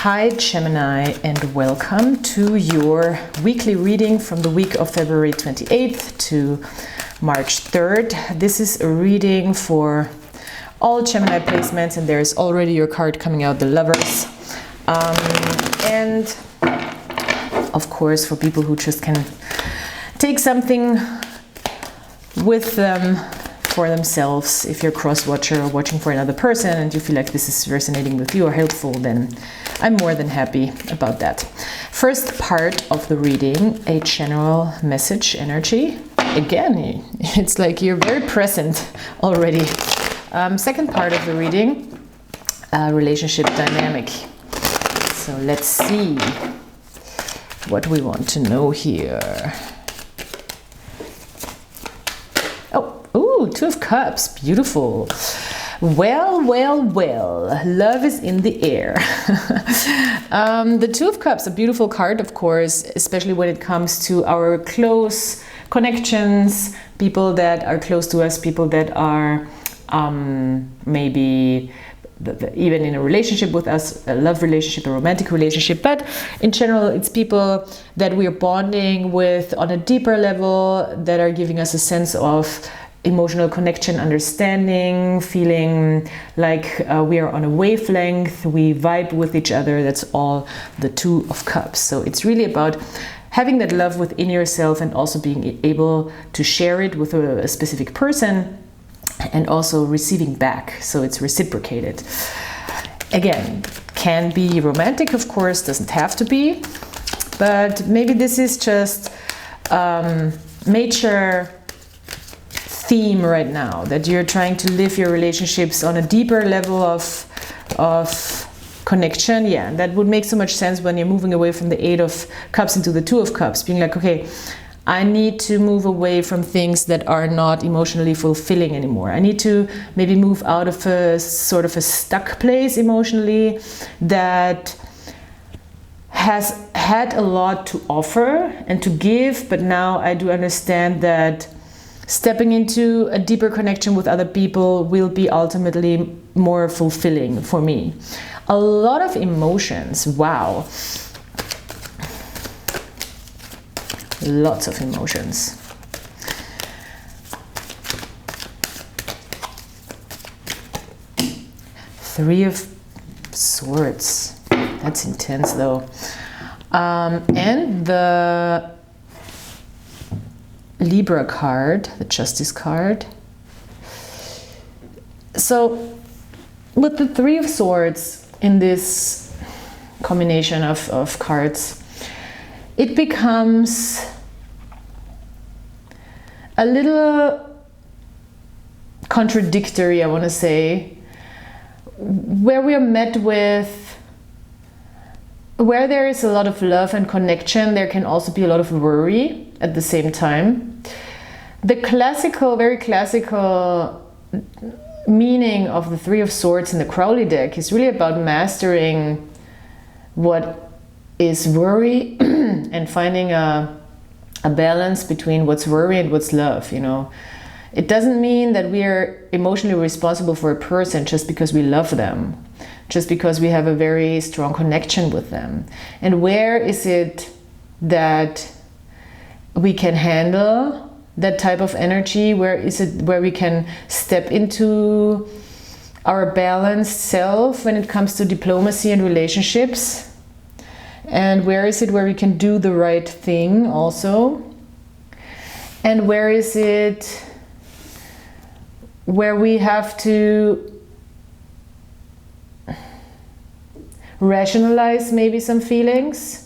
Hi Gemini, and welcome to your weekly reading from the week of February 28th to March 3rd. This is a reading for all Gemini placements, and there's already your card coming out, the Lovers. And of course for people who just can take something with them for themselves. If you're a cross-watcher or watching for another person and you feel like this is resonating with you or helpful, then I'm more than happy about that. First part of the reading, a general message energy. Again, it's like you're very present already. Second part of the reading, relationship dynamic. So let's see what we want to know here. Ooh, Two of Cups, beautiful. Well, love is in the air. The Two of Cups, a beautiful card, of course, especially when it comes to our close connections, people that are close to us, people that are maybe even in a relationship with us, a love relationship, a romantic relationship, but in general it's people that we are bonding with on a deeper level, that are giving us a sense of emotional connection, understanding, feeling like we are on a wavelength, we vibe with each other. That's all the Two of Cups. So it's really about having that love within yourself and also being able to share it with a specific person and also receiving back. So it's reciprocated. Again, can be romantic, of course, doesn't have to be, but maybe this is just major theme right now, that you're trying to live your relationships on a deeper level of connection. Yeah, that would make so much sense when you're moving away from the Eight of Cups into the Two of Cups, being like, okay, I need to move away from things that are not emotionally fulfilling anymore. I need to maybe move out of a sort of a stuck place emotionally that has had a lot to offer and to give, but now I do understand that stepping into a deeper connection with other people will be ultimately more fulfilling for me. A lot of emotions, wow. Lots of emotions. Three of Swords. That's intense though. And the Libra card, the Justice card. So with the Three of Swords in this combination of cards, it becomes a little contradictory, I want to say, where we are met with, where there is a lot of love and connection, there can also be a lot of worry at the same time. The classical, very classical meaning of the Three of Swords in the Crowley deck is really about mastering what is worry and finding a balance between what's worry and what's love, you know. It doesn't mean that we are emotionally responsible for a person just because we love them, just because we have a very strong connection with them. And where is it that we can handle that type of energy? Where is it where we can step into our balanced self when it comes to diplomacy and relationships? And where is it where we can do the right thing also? And where is it where we have to rationalize maybe some feelings?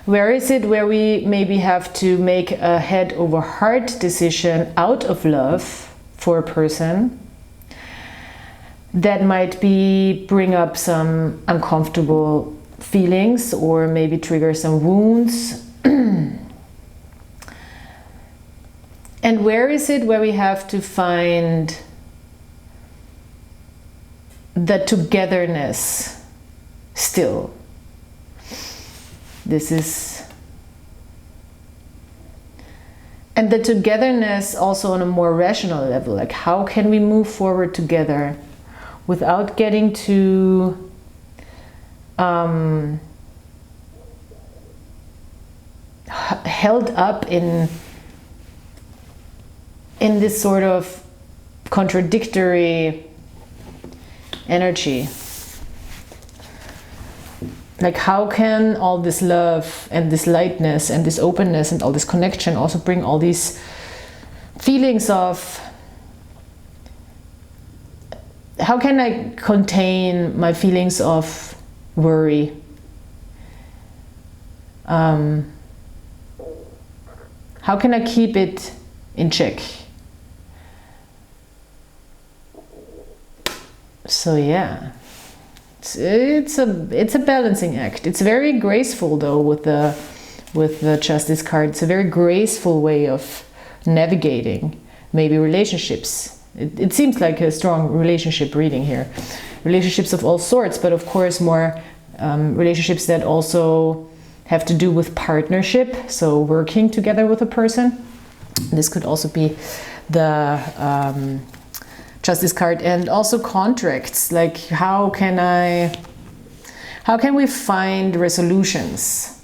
Where is it where we maybe have to make a head over heart decision out of love for a person that might bring up some uncomfortable feelings or maybe trigger some wounds? And where is it where we have to find the togetherness still? This is, and the togetherness also on a more rational level, like how can we move forward together without getting too held up in this sort of contradictory energy. Like, how can all this love and this lightness and this openness and all this connection also bring all these feelings of, how can I contain my feelings of worry? How can I keep it in check? So yeah, it's a balancing act. It's very graceful though with the Justice card. It's a very graceful way of navigating maybe relationships. It seems like a strong relationship reading here. Relationships of all sorts, but of course more relationships that also have to do with partnership, so working together with a person. This could also be the Justice card, and also contracts, like how can we find resolutions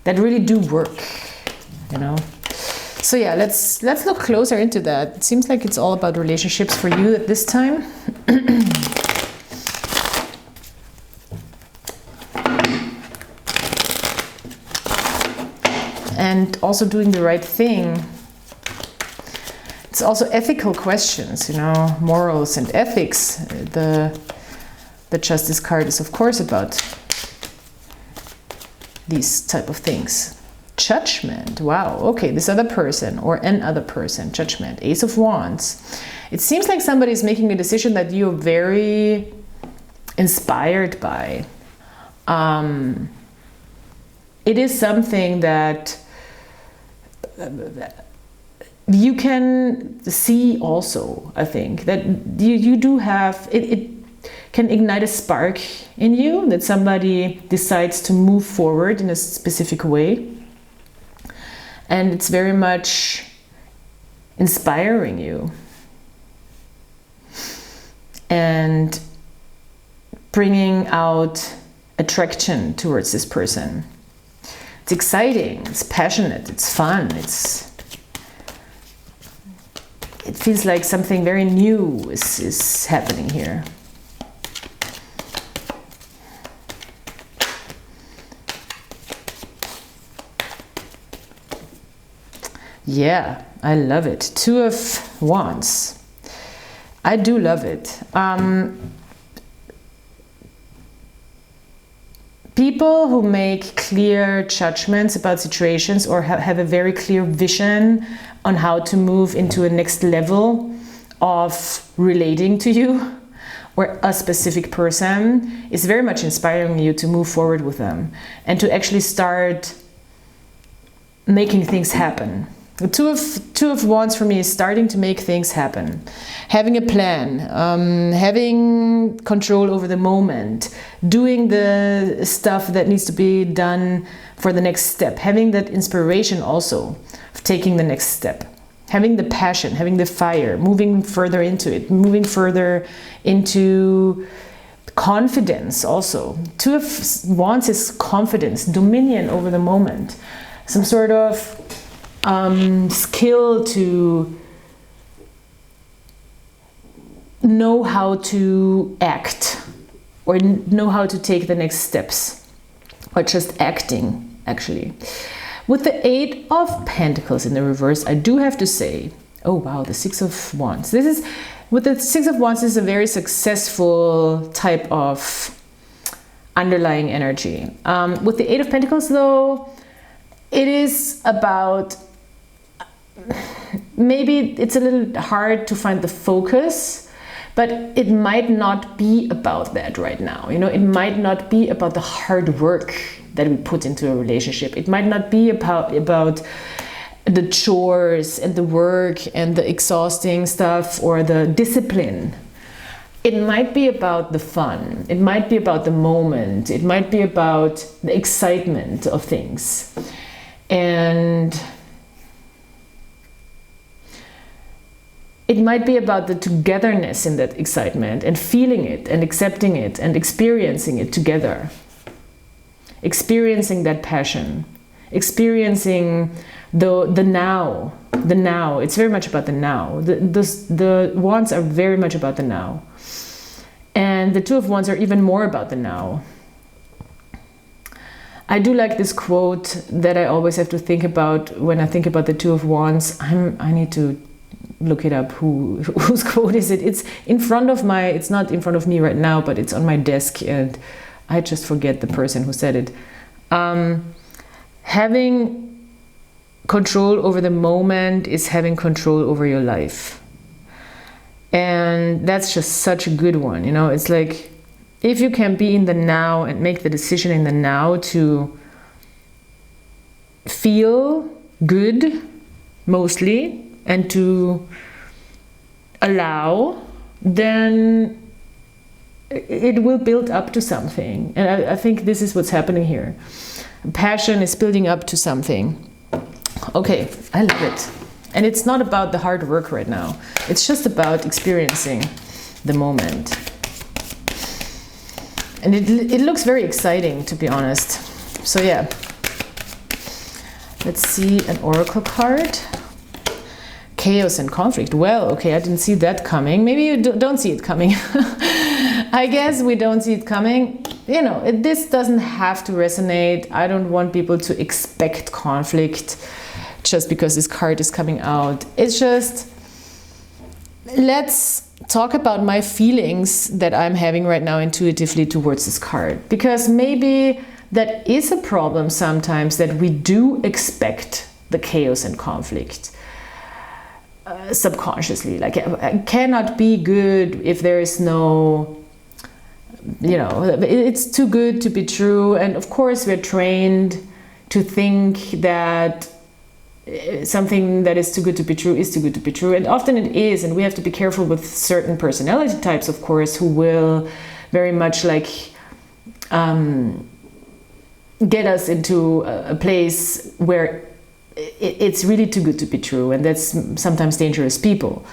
that really do work, you know? So yeah, let's look closer into that. It seems like it's all about relationships for you at this time. And also doing the right thing. It's also ethical questions, you know, morals and ethics. The Justice card is of course about these type of things. Judgment, wow, okay, this other person or an other person, judgment, Ace of Wands. It seems like somebody is making a decision that you're very inspired by. It is something that you can see also, I think, that you do have, it can ignite a spark in you, that somebody decides to move forward in a specific way. And it's very much inspiring you. And bringing out attraction towards this person. It's exciting, it's passionate, it's fun, it feels like something very new is happening here. Yeah, I love it. Two of Wands. I do love it. People who make clear judgments about situations or have a very clear vision on how to move into a next level of relating to you or a specific person is very much inspiring you to move forward with them and to actually start making things happen. The two of Wands for me is starting to make things happen. Having a plan, having control over the moment, doing the stuff that needs to be done for the next step, having that inspiration also of taking the next step, having the passion, having the fire, moving further into it, moving further into confidence also. Two of Wands is confidence, dominion over the moment, some sort of skill to know how to act or know how to take the next steps, or just acting actually. With the Eight of Pentacles in the reverse, I do have to say, oh wow, the Six of Wands. This is, with the Six of Wands, this is a very successful type of underlying energy. With the Eight of Pentacles though, it is about, maybe it's a little hard to find the focus, but it might not be about that right now. You know, it might not be about the hard work that we put into a relationship. It might not be about the chores and the work and the exhausting stuff or the discipline. It might be about the fun. It might be about the moment. It might be about the excitement of things. And it might be about the togetherness in that excitement and feeling it and accepting it and experiencing it together. Experiencing that passion. Experiencing the now. The now. It's very much about the now. The wands are very much about the now. And the Two of Wands are even more about the now. I do like this quote that I always have to think about when I think about the Two of Wands. I need to look it up. Whose quote is it? It's in front of my, it's not in front of me right now, but it's on my desk and I just forget the person who said it. Having control over the moment is having control over your life. And that's just such a good one, you know. It's like, if you can be in the now and make the decision in the now to feel good, mostly, and to allow, then it will build up to something. And I think this is what's happening here. Passion is building up to something. Okay, I love it. And it's not about the hard work right now. It's just about experiencing the moment. And it looks very exciting, to be honest. So yeah. Let's see an oracle card. Chaos and conflict. Well, okay, I didn't see that coming. Maybe you don't see it coming. I guess we don't see it coming. You know, this doesn't have to resonate. I don't want people to expect conflict just because this card is coming out. It's just, let's talk about my feelings that I'm having right now intuitively towards this card. Because maybe that is a problem sometimes, that we do expect the chaos and conflict. Subconsciously, like, it cannot be good if there is no, you know, it's too good to be true. And of course we're trained to think that something that is too good to be true is too good to be true, and often it is. And we have to be careful with certain personality types, of course, who will very much like get us into a place where it's really too good to be true, and that's sometimes dangerous people.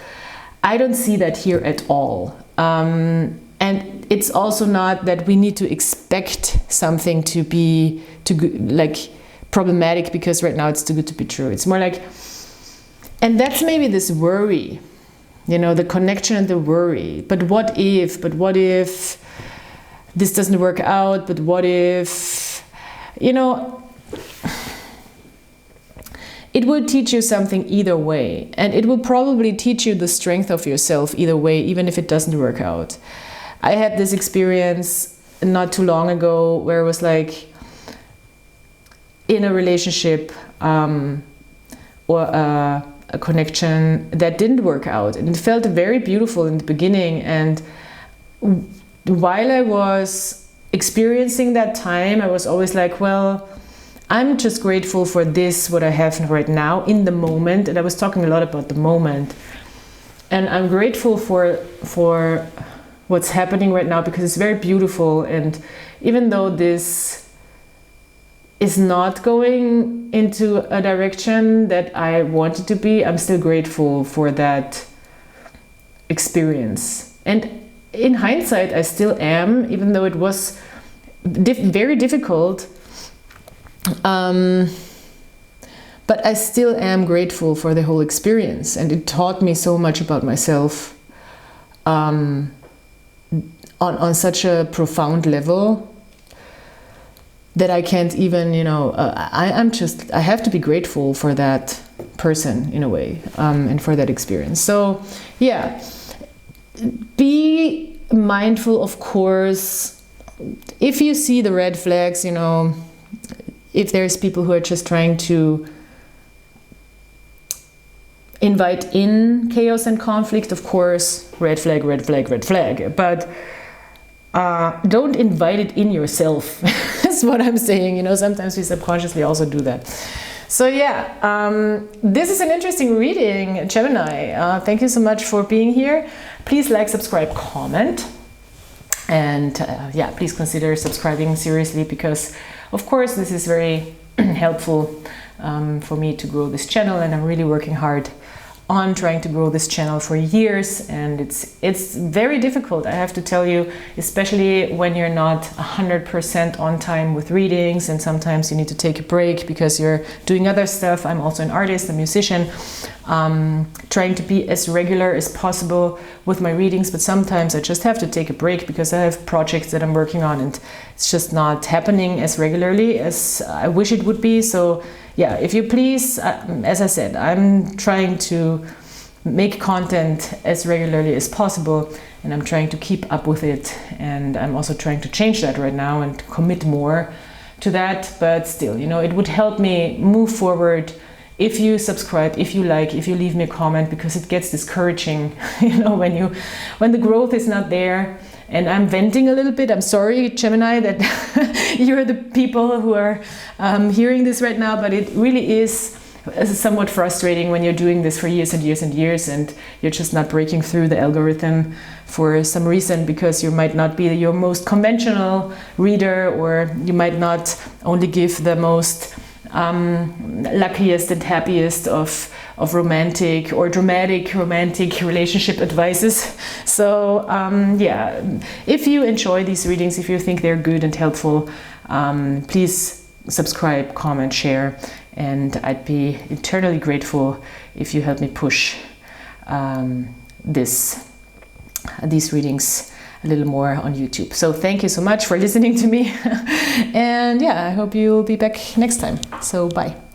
I don't see that here at all. And it's also not that we need to expect something to be like problematic because right now it's too good to be true. It's more like, and that's maybe this worry, you know, the connection and the worry. But what if this doesn't work out? But what if, you know, it will teach you something either way, and it will probably teach you the strength of yourself either way, even if it doesn't work out. I had this experience not too long ago where it was like, in a relationship or a connection that didn't work out, and it felt very beautiful in the beginning. And while I was experiencing that time, I was always like, well, I'm just grateful for this, what I have right now in the moment. And I was talking a lot about the moment. And I'm grateful for what's happening right now because it's very beautiful. And even though this is not going into a direction that I want it to be, I'm still grateful for that experience. And in hindsight, I still am, even though it was very difficult. But I still am grateful for the whole experience, and it taught me so much about myself on such a profound level that I can't even, you know, I have to be grateful for that person in a way, and for that experience. So yeah, be mindful, of course. If you see the red flags, you know, if there's people who are just trying to invite in chaos and conflict, of course, red flag, red flag, red flag. But don't invite it in yourself. That's what I'm saying. You know, sometimes we subconsciously also do that. So yeah, this is an interesting reading, Gemini. Thank you so much for being here. Please like, subscribe, comment. And yeah, please consider subscribing seriously, because of course this is very helpful for me to grow this channel, and I'm really working hard on trying to grow this channel for years, and it's very difficult, I have to tell you, especially when you're not 100% on time with readings, and sometimes you need to take a break because you're doing other stuff. I'm also an artist, a musician, trying to be as regular as possible with my readings, but sometimes I just have to take a break because I have projects that I'm working on and it's just not happening as regularly as I wish it would be. So yeah, if you please, as I said, I'm trying to make content as regularly as possible, and I'm trying to keep up with it, and I'm also trying to change that right now and commit more to that. But still, you know, it would help me move forward if you subscribe, if you like, if you leave me a comment, because it gets discouraging, you know, when the growth is not there. And I'm venting a little bit. I'm sorry, Gemini, that you're the people who are hearing this right now, but it really is somewhat frustrating when you're doing this for years and years and years, and you're just not breaking through the algorithm for some reason, because you might not be your most conventional reader, or you might not only give the most luckiest and happiest of romantic or dramatic romantic relationship advices. So yeah, if you enjoy these readings, if you think they're good and helpful, please subscribe, comment, share, and I'd be eternally grateful if you help me push these readings a little more on YouTube. So thank you so much for listening to me, and yeah, I hope you'll be back next time. So bye.